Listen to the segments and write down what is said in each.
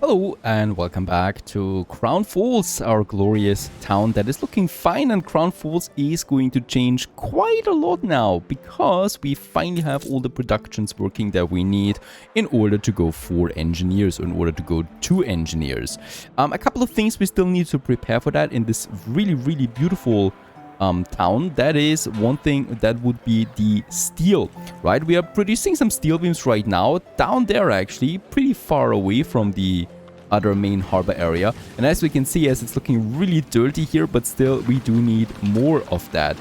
Hello and welcome back to Crown Falls, our glorious town that is looking fine, and Crown Falls is going to change quite a lot now because we finally have all the productions working that we need in order to go for engineers, or in order to go to engineers. A couple of things we still need to prepare for that in this really beautiful town. That is one thing, that would be the steel, right? We are producing some steel beams right now down there, actually pretty far away from the other main harbor area, and as we can see, as it's looking really dirty here, but still we do need more of that.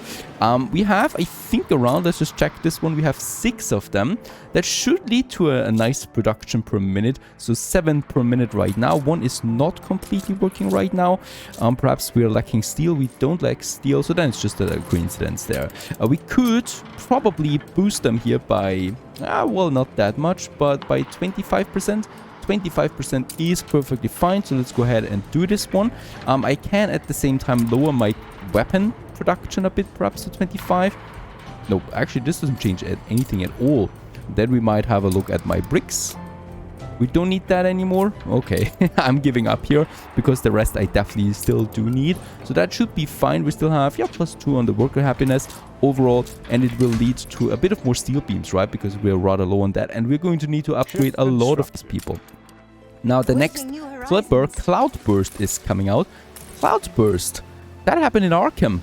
We have, I think, around, let's just check this one, we have 6 of them. That should lead to a nice production per minute, so 7 per minute right now. One is not completely working right now. Perhaps we're lacking steel. We don't lack steel, so then it's just a coincidence there. We could probably boost them here by, well, not that much, but by 25%. 25% is perfectly fine, so let's go ahead and do this one. I can at the same time lower my weapon production a bit, perhaps to 25. Nope, actually this doesn't change anything at all. Then we might have a look at my bricks. We don't need that anymore. Okay, I'm giving up here because the rest I definitely still do need. So that should be fine. We still have, yeah, +2 on the worker happiness overall, and it will lead to a bit of more steel beams, right? Because we're rather low on that, and we're going to need to upgrade a lot of these people. Now the next flipper, Cloudburst, is coming out. Cloudburst, that happened in Arkham.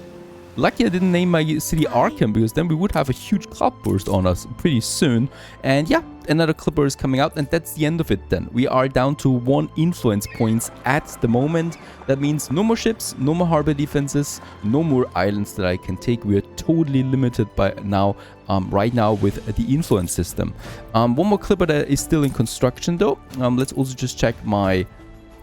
Lucky I didn't name my city Arkham, because then we would have a huge cloudburst on us pretty soon. And yeah, another clipper is coming out, and that's the end of it then. We are down to 1 influence points at the moment. That means no more ships, no more harbor defenses, no more islands that I can take. We are totally limited by now, right now, with the influence system. One more clipper that is still in construction though. Let's also just check my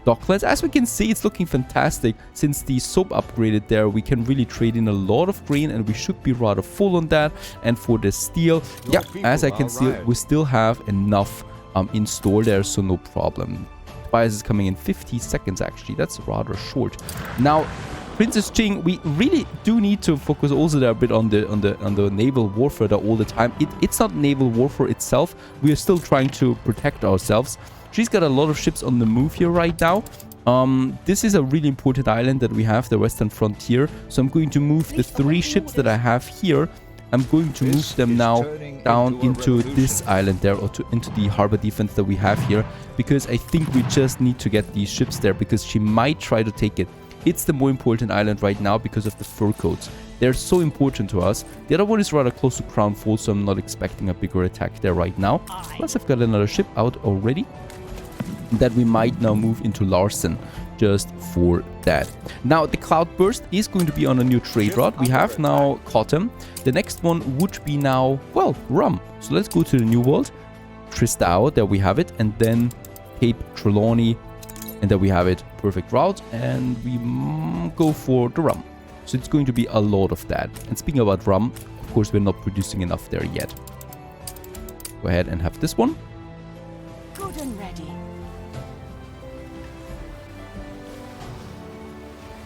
docklets. As we can see, it's looking fantastic. Since the soap upgraded there, we can really trade in a lot of grain, and we should be rather full on that. And for the steel, yeah, as I can see, we still have enough in store there, so no problem. Tobias is coming in 50 seconds actually. That's rather short. Now Princess Ching, we really do need to focus also there a bit on the naval warfare there all the time. It's not naval warfare itself. We are still trying to protect ourselves. She's got a lot of ships on the move here right now. This is a really important island that we have, the Western Frontier. So I'm going to move the 3 ships that I have here. I'm going to move them now down into this island there, or into the harbor defense that we have here. Because I think we just need to get these ships there, because she might try to take it. It's the more important island right now because of the fur coats. They're so important to us. The other one is rather close to Crown Falls, so I'm not expecting a bigger attack there right now. Plus I've got another ship out already that we might now move into Larson just for that. Now the Cloudburst is going to be on a new trade route. We have now Cotton. The next one would be now, well, Rum. So let's go to the New World. Tristao, there we have it, and then Cape Trelawney, and there we have it. Perfect route, and we go for the Rum. So it's going to be a lot of that. And speaking about Rum, of course we're not producing enough there yet. Go ahead and have this one. Good and ready.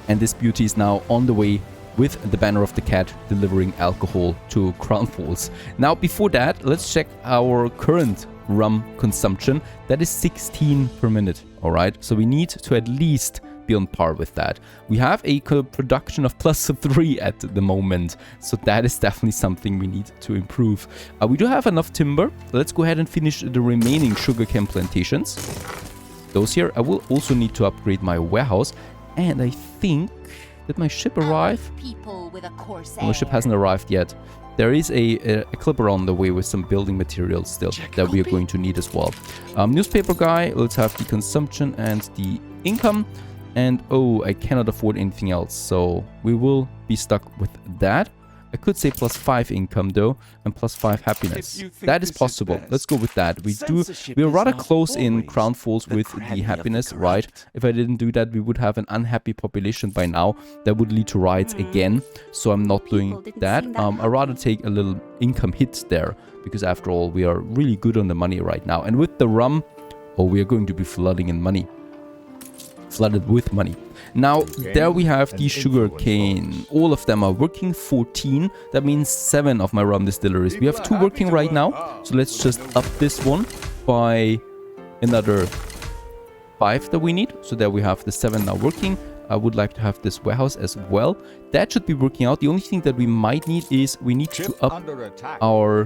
And this beauty is now on the way with the banner of the cat delivering alcohol to Crown Falls. Now before that, let's check our current rum consumption. That is 16 per minute, alright? So we need to at least be on par with that. We have a production of +3 at the moment, so that is definitely something we need to improve. We do have enough timber. Let's go ahead and finish the remaining sugarcane plantations. Those here. I will also need to upgrade my warehouse. And I think, did my ship arrive? My ship hasn't arrived yet. There is a clipper on the way with some building materials still that we are going to need as well. Newspaper guy, let's have the consumption and the income. And oh, I cannot afford anything else, so we will be stuck with that. I could say +5 income though, and +5 happiness. That is possible. Let's go with that. We're rather close in Crown Falls with the happiness, right? If I didn't do that, we would have an unhappy population by now. That would lead to riots again. So I'm not doing that. I'd rather take a little income hit there, because after all, we are really good on the money right now. And with the rum, oh, we are going to be flooding in money. Flooded with money. Now, there we have the sugar cane. All of them are working. 14. That means 7 of my rum distilleries. We have 2 working right now. So let's just up this one by another 5 that we need. So there we have the 7 now working. I would like to have this warehouse as well. That should be working out. The only thing that we might need is we need to up our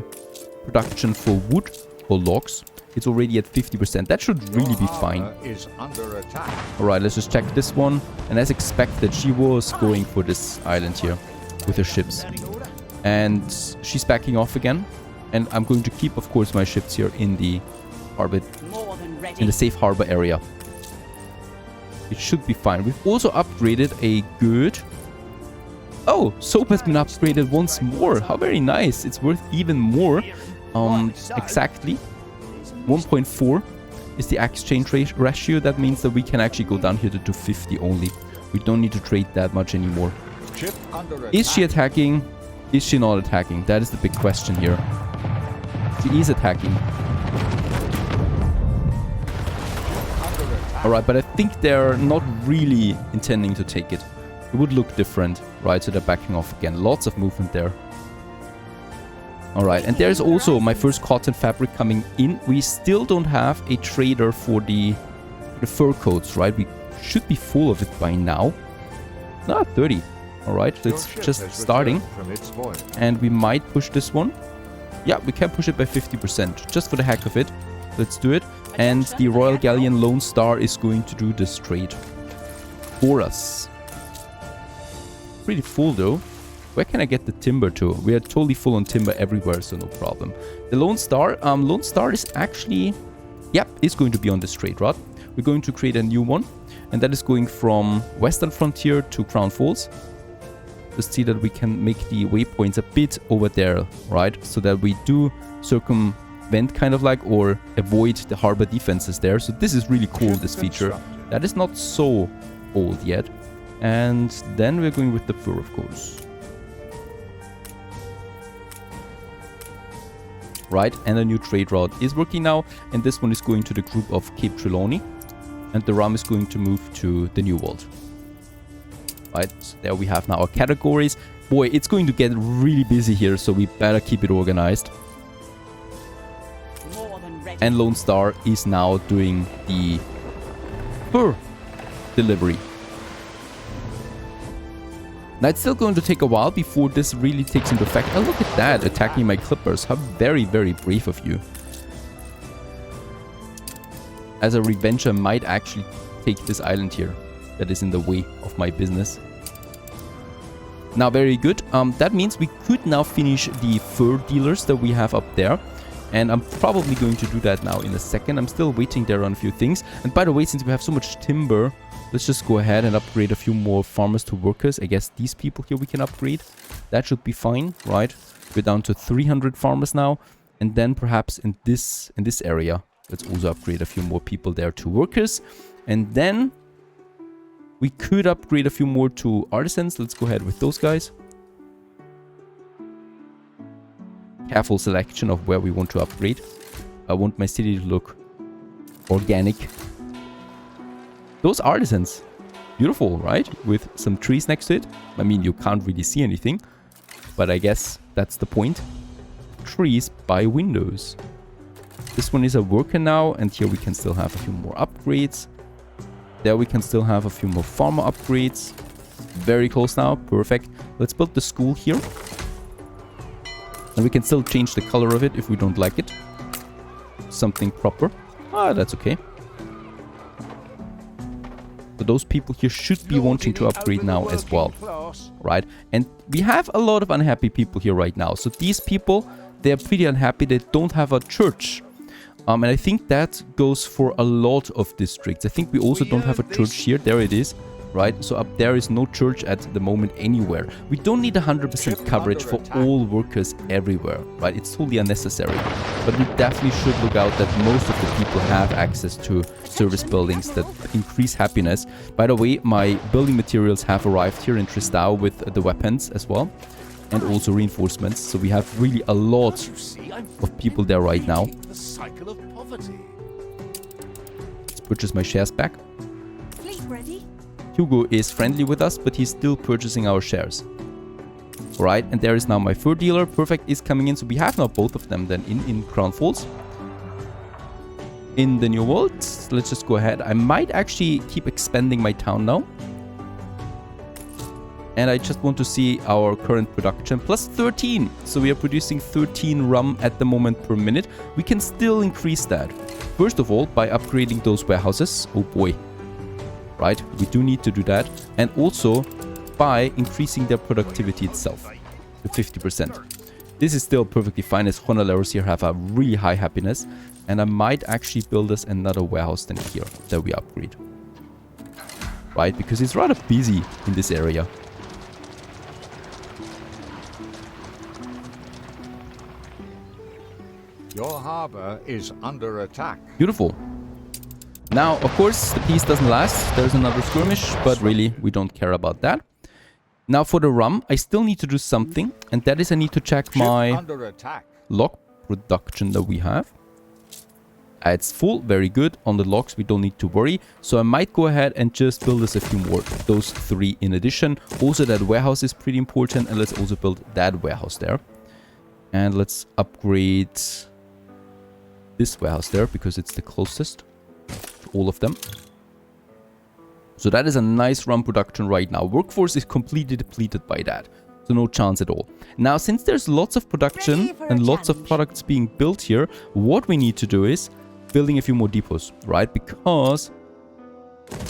production for wood or logs. It's already at 50%. That should really be fine. Alright, let's just check this one. And as expected, she was going for this island here with her ships. And she's backing off again. And I'm going to keep, of course, my ships here in the harbor, in the safe harbor area. It should be fine. We've also upgraded a good... Oh, soap has been upgraded once more. How very nice. It's worth even more. Exactly 1.4 is the exchange ratio. That means that we can actually go down here to 250 only. We don't need to trade that much anymore. Is she attacking? Is she not attacking? That is the big question here. She is attacking. Alright, but I think they're not really intending to take it. It would look different, right? So they're backing off again. Lots of movement there. Alright, and there's also my first cotton fabric coming in. We still don't have a trader for the fur coats, right? We should be full of it by now. Ah, 30. Alright, so it's just starting. And we might push this one. Yeah, we can push it by 50%, just for the heck of it. Let's do it. And the Royal Galleon Lone Star is going to do this trade for us. Pretty full though. Where can I get the timber to? We are totally full on timber everywhere, so no problem. The Lone Star is actually, yep, is going to be on this trade route. We're going to create a new one, and that is going from Western Frontier to Crown Falls. Just see that we can make the waypoints a bit over there, right? So that we do circumvent kind of like, or avoid the harbor defenses there. So this is really cool, this feature. That is not so old yet. And then we're going with the fur, of course. Right, and a new trade route is working now. And this one is going to the group of Cape Trelawney. And the RUM is going to move to the New World. Right, so there we have now our categories. Boy, it's going to get really busy here, so we better keep it organized. And Lone Star is now doing the fur delivery. Now it's still going to take a while before this really takes into effect. Oh, look at that, attacking my clippers. How very, very brave of you. As a revenge, I might actually take this island here that is in the way of my business. Now, very good. That means we could now finish the fur dealers that we have up there. And I'm probably going to do that now in a second. I'm still waiting there on a few things. And by the way, since we have so much timber, let's just go ahead and upgrade a few more farmers to workers. I guess these people here we can upgrade. That should be fine, right? We're down to 300 farmers now. And then perhaps in this area, let's also upgrade a few more people there to workers. And then we could upgrade a few more to artisans. Let's go ahead with those guys. Careful selection of where we want to upgrade. I want my city to look organic. Those artisans. Beautiful, right? With some trees next to it. I mean, you can't really see anything. But I guess that's the point. Trees by windows. This one is a worker now. And here we can still have a few more upgrades. There we can still have a few more farmer upgrades. Very close now. Perfect. Let's build the school here. And we can still change the color of it if we don't like it. Something proper. Ah, that's okay. So those people here should be wanting to upgrade now as well. Right? And we have a lot of unhappy people here right now. So these people, they're pretty unhappy. They don't have a church. And I think that goes for a lot of districts. I think we also don't have a church here. There it is. Right? So up there is no church at the moment anywhere. We don't need 100% coverage for all workers everywhere. Right? It's totally unnecessary. But we definitely should look out that most of the people have access to service buildings that increase happiness. By the way, my building materials have arrived here in Tristão with the weapons as well. And also reinforcements. So we have really a lot of people there right now. Let's purchase my shares back. Hugo is friendly with us, but he's still purchasing our shares. Alright, and there is now my fur dealer. Perfect is coming in. So we have now both of them then in Crown Falls. in the new world. Let's just go ahead. I might actually keep expanding my town now. And I just want to see our current production plus 13. So we are producing 13 rum at the moment per minute. We can still increase that. First of all, by upgrading those warehouses. Oh boy. Right, we do need to do that. And also by increasing their productivity itself to 50%. This is still perfectly fine as Honaleros here have a really high happiness. And I might actually build us another warehouse than here that we upgrade. Right, because it's rather busy in this area. Your harbor is under attack. Beautiful. Now, of course, the peace doesn't last. There's another skirmish, but really, we don't care about that. Now, for the rum, I still need to do something, and that is I need to check my log production that we have. It's full, very good. On the logs, we don't need to worry. So I might go ahead and just build us a few more, those 3 in addition. Also, that warehouse is pretty important, and let's also build that warehouse there. And let's upgrade this warehouse there, because it's the closest to all of them. So that is a nice rum production right now. Workforce is completely depleted by that. So no chance at all. Now, since there's lots of production and lots of products being built here, what we need to do is building a few more depots, right? Because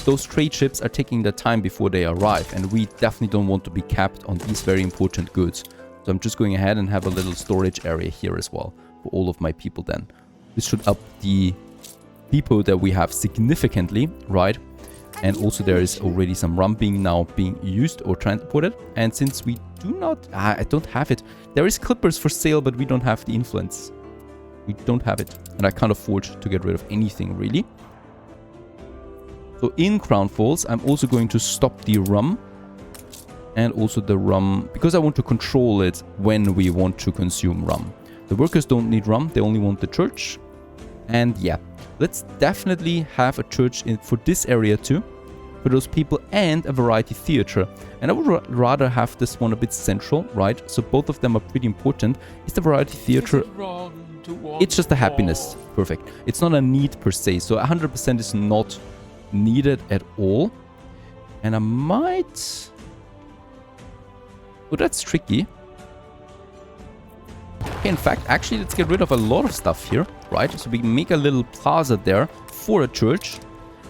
those trade ships are taking their time before they arrive. And we definitely don't want to be capped on these very important goods. So I'm just going ahead and have a little storage area here as well for all of my people then. This should up the depot that we have significantly, right? And also there is already some rum being used or transported. And since we do not... I don't have it. There is clippers for sale, but we don't have the influence. We don't have it. And I can't afford to get rid of anything, really. So in Crown Falls, I'm also going to stop the rum. And also the rum, because I want to control it when we want to consume rum. The workers don't need rum, they only want the church. And yeah, let's definitely have a church for this area too, for those people, and a variety theater. And I would rather have this one a bit central, right? So both of them are pretty important. Is the variety theater... It's just a happiness. Perfect. It's not a need per se, so 100% is not needed at all. And I might... Oh, that's tricky. Okay, in fact, actually, let's get rid of a lot of stuff here, right? So we make a little plaza there for a church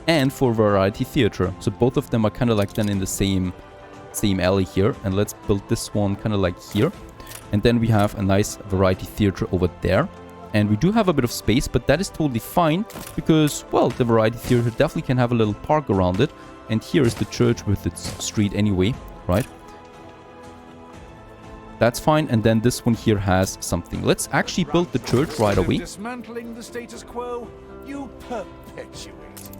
and for variety theater. So both of them are kind of like then in the same alley here. And let's build this one kind of like here. And then we have a nice variety theater over there. And we do have a bit of space, but that is totally fine because, well, the variety theater definitely can have a little park around it. And here is the church with its street anyway, right? That's fine, and then this one here has something. Let's actually build the church right away. Dismantling the status quo, you perpetuate it.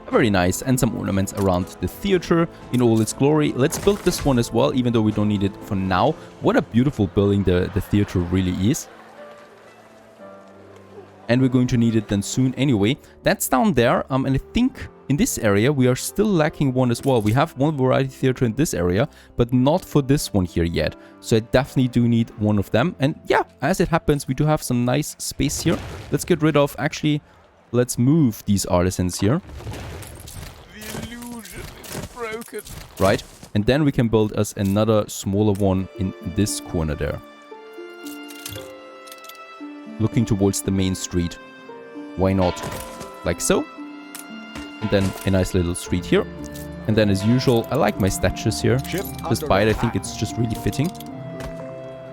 Very nice, and some ornaments around the theater in all its glory. Let's build this one as well, even though we don't need it for now. What a beautiful building the theater really is. And we're going to need it then soon anyway. That's down there, and I think in this area we are still lacking one as well. We have one variety theater in this area, but not for this one here yet. So I definitely do need one of them. And yeah, as it happens, we do have some nice space here. Let's get rid of, actually, let's move these artisans here. The illusion is broken. Right, and then we can build us another smaller one in this corner there. Looking towards the main street. Why not? Like so. And then a nice little street here. And then as usual, I like my statues here. Despite I think it's just really fitting.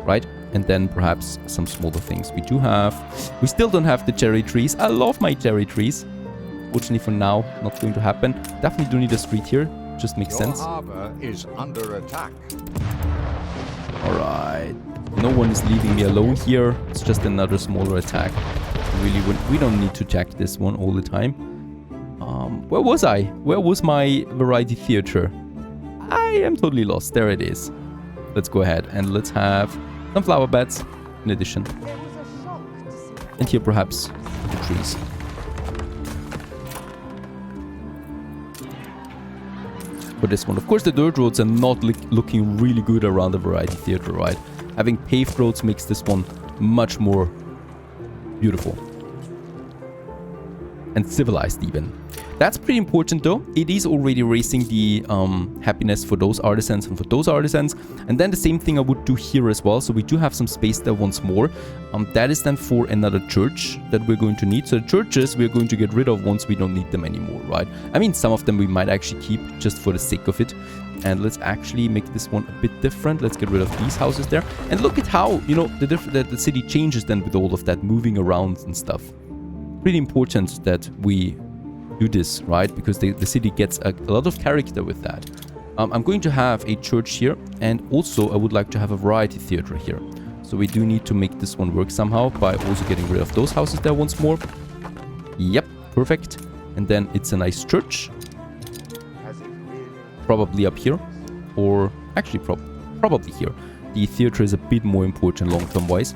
Right? And then perhaps some smaller things. We still don't have the cherry trees. I love my cherry trees. Fortunately for now, not going to happen. Definitely do need a street here. Just makes sense. Your harbor is under attack. Alright. No one is leaving me alone here. It's just another smaller attack. Really, we don't need to check this one all the time. Where was I? Where was my variety theater? I am totally lost. There it is. Let's go ahead and let's have some flower beds in addition. And here perhaps the trees. for this one. Of course, the dirt roads are not looking really good around the Variety Theatre, right? Having paved roads makes this one much more beautiful. And civilized even. That's pretty important though. It is already raising the happiness for those artisans and for those artisans. And then the same thing I would do here as well. So we do have some space there once more. That is then for another church that we're going to need. So the churches we're going to get rid of once we don't need them anymore, right? I mean, some of them we might actually keep just for the sake of it. And let's actually make this one a bit different. Let's get rid of these houses there. And look at how, you know, the city changes then with all of that moving around and stuff. Pretty important that we do this, right? Because the city gets a lot of character with that. I'm going to have a church here, and also I would like to have a variety theater here. So we do need to make this one work somehow by also getting rid of those houses there once more. Yep, perfect. And then it's a nice church. Probably up here, or actually probably here. The theater is a bit more important long-term wise.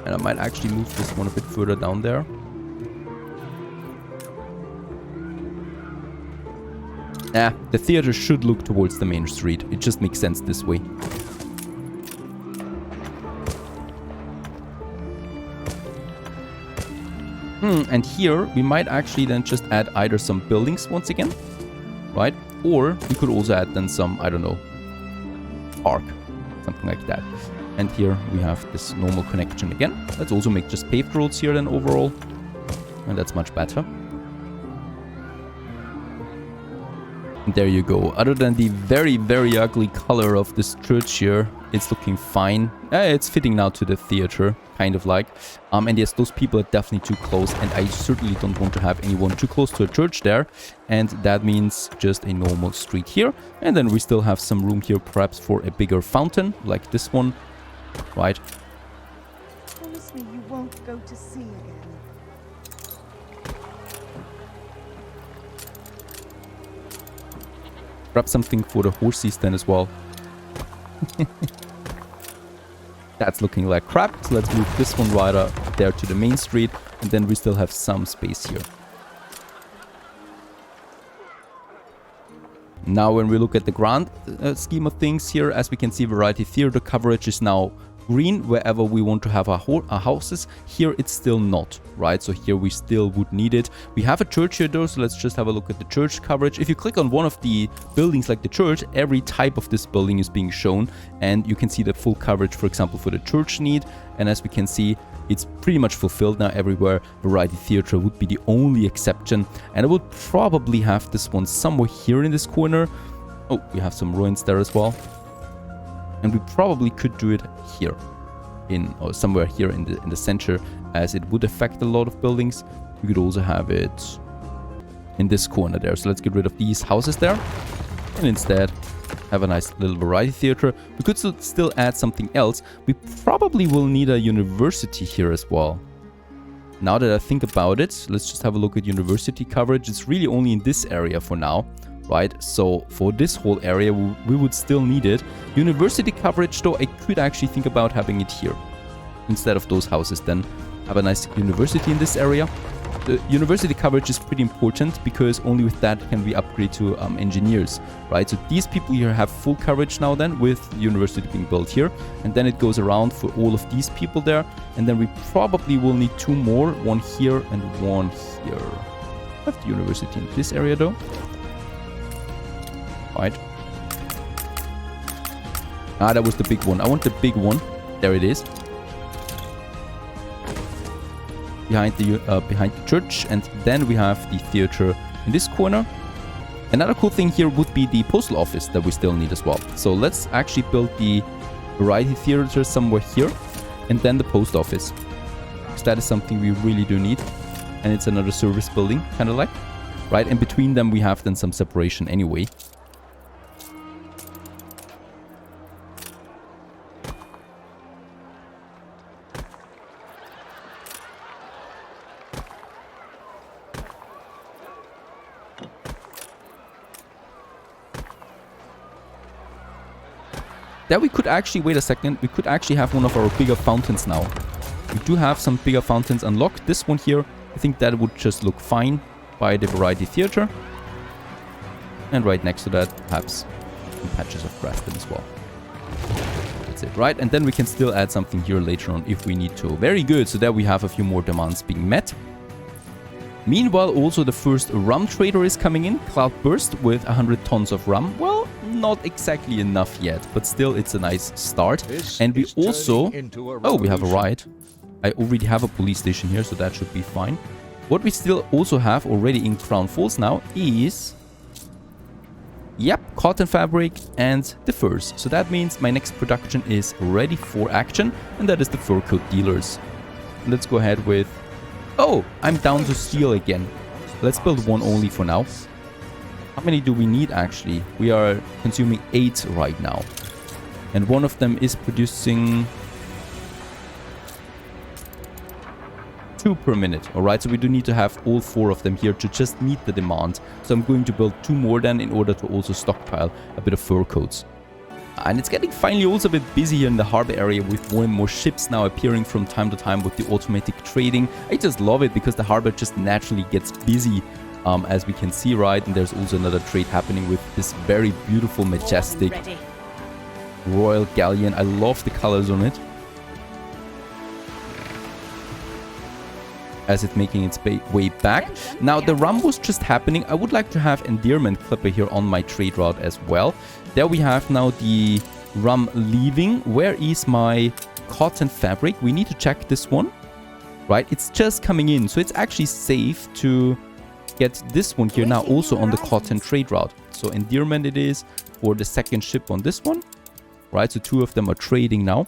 And I might actually move this one a bit further down there. The theater should look towards the main street. It just makes sense this way. And here we might actually then just add either some buildings once again, right? Or we could also add then some, I don't know, park, something like that. And here we have this normal connection again. Let's also make just paved roads here then overall. And that's much better. And there you go. Other than the very, very ugly color of this church here, it's looking fine. It's fitting now to the theater, kind of like. And yes, those people are definitely too close. And I certainly don't want to have anyone too close to a church there. And that means just a normal street here. And then we still have some room here, perhaps for a bigger fountain, like this one. Right. Promise me you won't go to sea again. Grab something for the horses then as well. That's looking like crap. So let's move this one right up there to the main street. And then we still have some space here. Now when we look at the grand scheme of things here, as we can see, Variety Theater coverage is now green wherever we want to have our houses. Here it's still not, right? So here we still would need it. We have a church here though, so let's just have a look at the church coverage. If you click on one of the buildings like the church, every type of this building is being shown, and you can see the full coverage, for example, for the church need. And as we can see, it's pretty much fulfilled now everywhere. Variety Theatre would be the only exception. And I would probably have this one somewhere here in this corner. Oh, we have some ruins there as well. And we probably could do it here, or somewhere here in the center, as it would affect a lot of buildings. We could also have it in this corner there. So let's get rid of these houses there, and instead have a nice little variety theater. We could still add something else. We probably will need a university here as well. Now that I think about it, let's just have a look at university coverage. It's really only in this area for now. Right, so for this whole area we would still need it. University coverage though, I could actually think about having it here instead of those houses. Then have a nice university in this area. The university coverage is pretty important because only with that can we upgrade to engineers, right? So these people here have full coverage now then, with the university being built here, and then it goes around for all of these people there. And then we probably will need two more, one here and one here. Have the university in this area though. Right. That was the big one. I want the big one. There it is. Behind the church, and then we have the theater in this corner. Another cool thing here would be the postal office that we still need as well. So let's actually build the variety theater somewhere here, and then the post office. Because that is something we really do need, and it's another service building, kind of like, right? And between them we have then some separation anyway. There we could actually, wait a second, we could actually have one of our bigger fountains now. We do have some bigger fountains unlocked. This one here I think that would just look fine by the variety theater. And right next to that, perhaps some patches of grass then as well. That's it, right? And then we can still add something here later on if we need to. Very good. So there we have a few more demands being met. Meanwhile, also the first rum trader is coming in, Cloudburst, with 100 tons of rum. Well, not exactly enough yet, but still it's a nice start. And we also... Oh, we have a riot. I already have a police station here, so that should be fine. What we still also have already in Crown Falls now is... Yep, cotton fabric and the furs. So that means my next production is ready for action, and that is the fur coat dealers. Let's go ahead with... Oh, I'm down to steel again. Let's build one only for now. How many do we need actually? We are consuming 8 right now. And one of them is producing 2 per minute. Alright, so we do need to have all 4 of them here to just meet the demand. So I'm going to build 2 more then in order to also stockpile a bit of fur coats. And it's getting finally also a bit busy here in the harbor area with more and more ships now appearing from time to time with the automatic trading. I just love it because the harbor just naturally gets busy, as we can see, right? And there's also another trade happening with this very beautiful, majestic Royal Galleon. I love the colors on it. As it's making its way back. Now, the rum was just happening. I would like to have endearment clipper here on my trade route as well. There we have now the rum leaving. Where is my cotton fabric? We need to check this one, right? It's just coming in. So it's actually safe to get this one here now also on the cotton trade route. So endearment it is for the second ship on this one, right? So 2 of them are trading now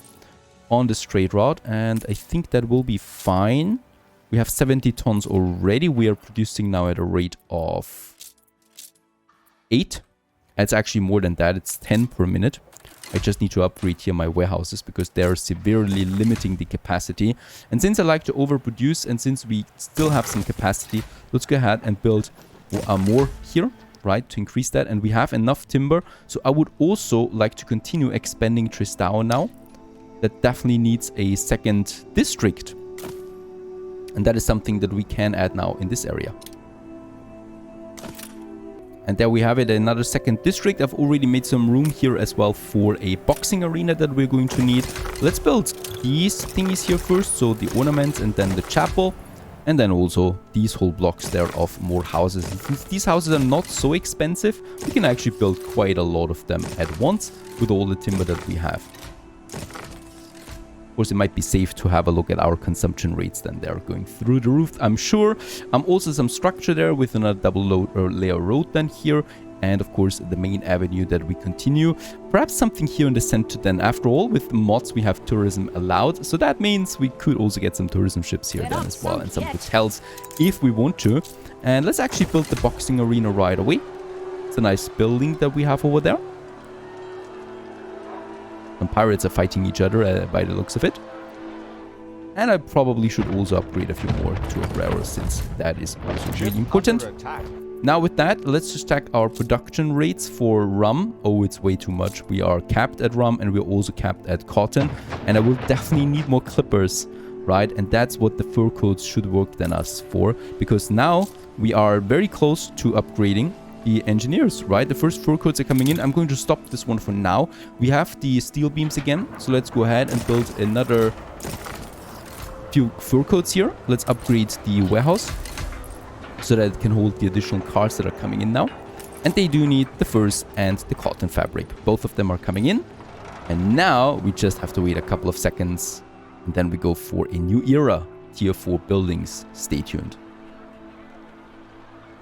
on this trade route. And I think that will be fine. We have 70 tons already. We are producing now at a rate of 8. It's actually more than that. It's 10 per minute. I just need to upgrade here my warehouses because they're severely limiting the capacity. And since I like to overproduce and since we still have some capacity, let's go ahead and build more here, right, to increase that. And we have enough timber. So I would also like to continue expanding Tristão now. That definitely needs a second district. And that is something that we can add now in this area. And there we have it, another second district. I've already made some room here as well for a boxing arena that we're going to need. Let's build these thingies here first. So the ornaments and then the chapel. And then also these whole blocks there of more houses. And since these houses are not so expensive, we can actually build quite a lot of them at once with all the timber that we have. Of course, it might be safe to have a look at our consumption rates then. They're going through the roof, I'm sure. Also some structure there with another double layer road then here. And of course, the main avenue that we continue. Perhaps something here in the center then. After all, with mods, we have tourism allowed. So that means we could also get some tourism ships here then as well. And some hotels if we want to. And let's actually build the boxing arena right away. It's a nice building that we have over there. Some pirates are fighting each other by the looks of it. And I probably should also upgrade a few more to a rarer since that is also really important. Now with that, let's just check our production rates for rum. Oh, it's way too much. We are capped at rum and we're also capped at cotton. And I will definitely need more clippers, right? And that's what the fur coats should work than us for. Because now we are very close to upgrading the engineers, right? The first fur coats are coming in. I'm going to stop this one for now. We have the steel beams again. So let's go ahead and build another few fur coats here. Let's upgrade the warehouse so that it can hold the additional cars that are coming in now. And they do need the furs and the cotton fabric. Both of them are coming in. And now we just have to wait a couple of seconds. And then we go for a new era. Tier 4 buildings. Stay tuned.